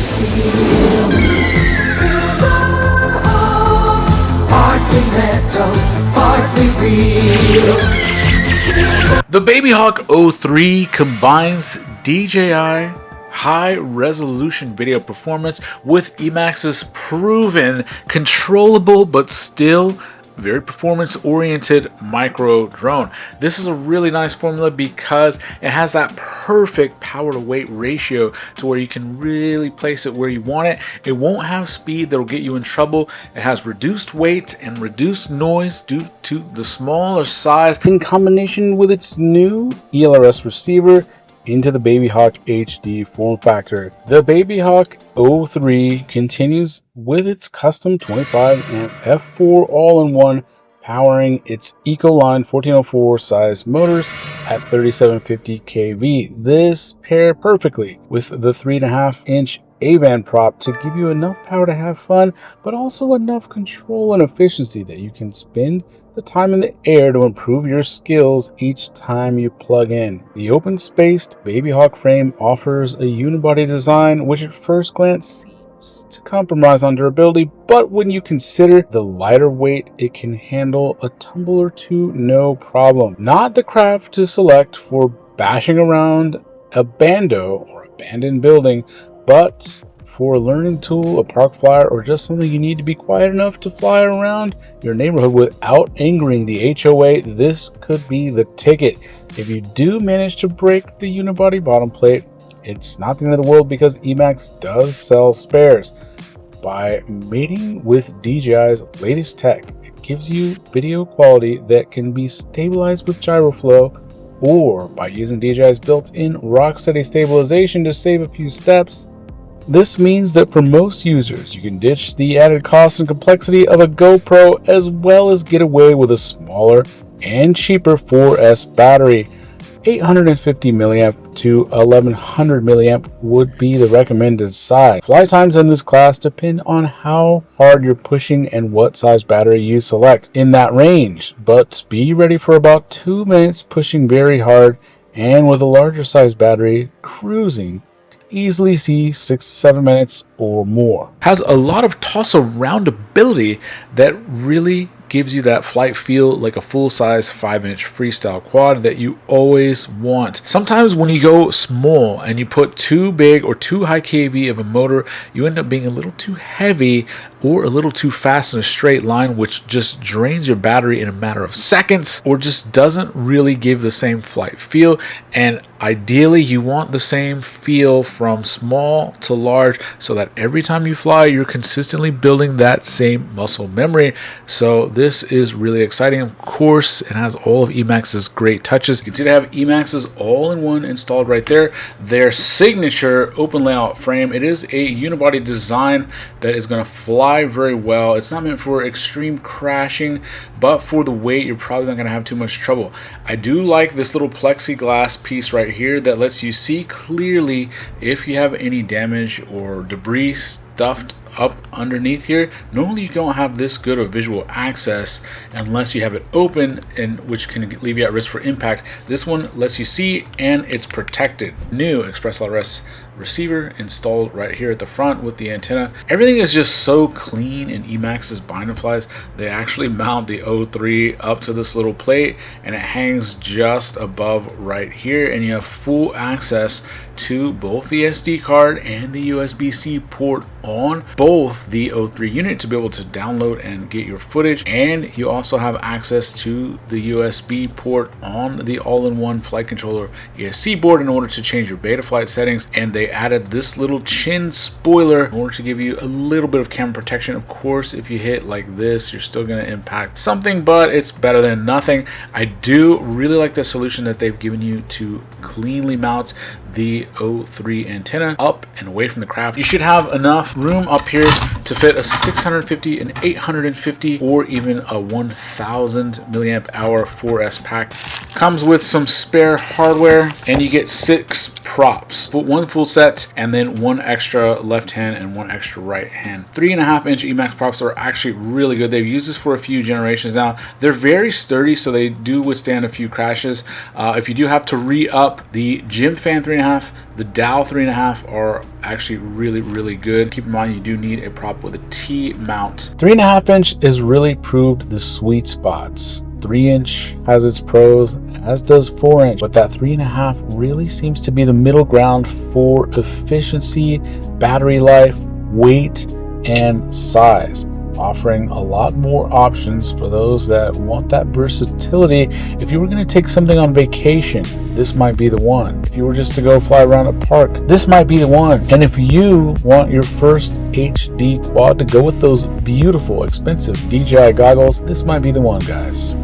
steel, silver, partly metal, partly real. The Baby Hawk 03 combines DJI high-resolution video performance with Emax's proven controllable but still very performance-oriented micro drone. This is a really nice formula because it has that perfect power to weight ratio to where you can really place it where you want it. It won't have speed that'll get you in trouble. It has reduced weight and reduced noise due to the smaller size in combination with its new ELRS receiver into the Baby Hawk HD form factor. The Baby Hawk 03 continues with its custom 25 amp F4 all-in-one, powering its Ecoline 1404 size motors at 3750 kV. This pair perfectly with the 3.5-inch A-van prop to give you enough power to have fun, but also enough control and efficiency that you can spend the time in the air to improve your skills each time you plug in. The open-spaced Baby Hawk frame offers a unibody design which at first glance seems to compromise on durability, but when you consider the lighter weight, it can handle a tumble or two no problem. Not the craft to select for bashing around a bando or abandoned building, but for a learning tool, a park flyer, or just something you need to be quiet enough to fly around your neighborhood without angering the HOA, this could be the ticket. If you do manage to break the unibody bottom plate, it's not the end of the world because Emax does sell spares. By mating with DJI's latest tech, it gives you video quality that can be stabilized with gyroflow, or by using DJI's built-in rock-steady stabilization to save a few steps. This means that for most users, you can ditch the added cost and complexity of a GoPro as well as get away with a smaller and cheaper 4S battery. 850 mAh to 1100 mAh would be the recommended size. Fly times in this class depend on how hard you're pushing and what size battery you select in that range, but be ready for about 2 minutes pushing very hard, and with a larger size battery, cruising easily see 6 to 7 minutes or more. Has a lot of toss around ability that really gives you that flight feel like a full-size 5-inch freestyle quad that you always want. Sometimes when you go small and you put too big or too high kV of a motor, you end up being a little too heavy or a little too fast in a straight line, which just drains your battery in a matter of seconds or just doesn't really give the same flight feel. And ideally you want the same feel from small to large so that every time you fly you're consistently building that same muscle memory. So this is really exciting. Of course, it has all of Emax's great touches. You can see they have Emax's all-in-one installed right there. Their signature open layout frame. It is a unibody design that is going to fly very well. It's not meant for extreme crashing, but for the weight, you're probably not going to have too much trouble. I do like this little plexiglass piece right here that lets you see clearly if you have any damage or debris stuffed up underneath here. Normally you don't have this good of visual access unless you have it open, and which can leave you at risk for impact. This one lets you see and it's protected. New Express LRS receiver installed right here at the front with the antenna. Everything is just so clean in Emax's bind and flies. They actually mount the 03 up to this little plate and it hangs just above right here, and you have full access to both the SD card and the USB-C port on both the 03 unit to be able to download and get your footage, and you also have access to the USB port on the all-in-one flight controller ESC board in order to change your beta flight settings. And they added this little chin spoiler in order to give you a little bit of camera protection. Of course, if you hit like this, you're still going to impact something, but it's better than nothing. I do really like the solution that they've given you to cleanly mount the 03 antenna up and away from the craft. You should have enough room up here to fit a 650, an 850, or even a 1000 milliamp hour 4S pack Comes with some spare hardware, and you get 6 props, one full set, and then 1 extra left hand and 1 extra right hand. 3.5-inch Emax props are actually really good. They've used this for a few generations now. They're very sturdy, so they do withstand a few crashes. If you do have to re-up, the Gym Fan 3.5, the Dow 3.5 are actually really good. Keep in mind you do need a prop with a T mount. 3.5-inch is really proved the sweet spots. 3-inch has its pros, as does 4-inch, but that 3.5 really seems to be the middle ground for efficiency, battery life, weight, and size, offering a lot more options for those that want that versatility. If you were going to take something on vacation, this might be the one. If you were just to go fly around a park, this might be the one. And if you want your first HD quad to go with those beautiful, expensive DJI goggles, this might be the one, guys.